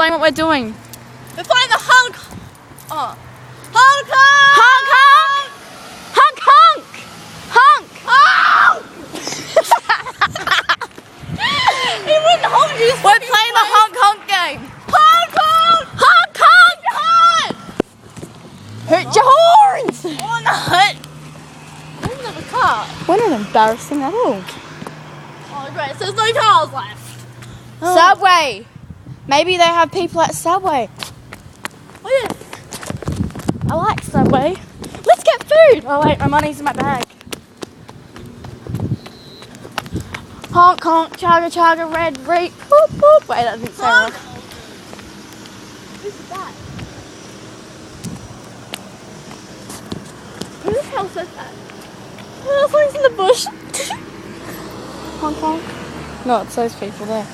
Explain what we're doing. We're playing the honk. Oh. Honk honk! Honk honk! Honk honk! He wouldn't honk you. We're playing the honk honk game. Honk honk! Honk honk! Hurt your horns! Oh no! I didn't have a car. We're not embarrassing at all. Oh great, so there's no cars left. Oh. Subway. Maybe they have people at Subway. Oh yeah. I like Subway. Let's get food. Oh wait, my money's in my bag. Honk honk, chugga chugga, red reap, boop boop. Wait, that didn't sound Honk. right. Who's that? Who the hell said that? Oh, someone's in the bush. Honk honk. No, it's those people there.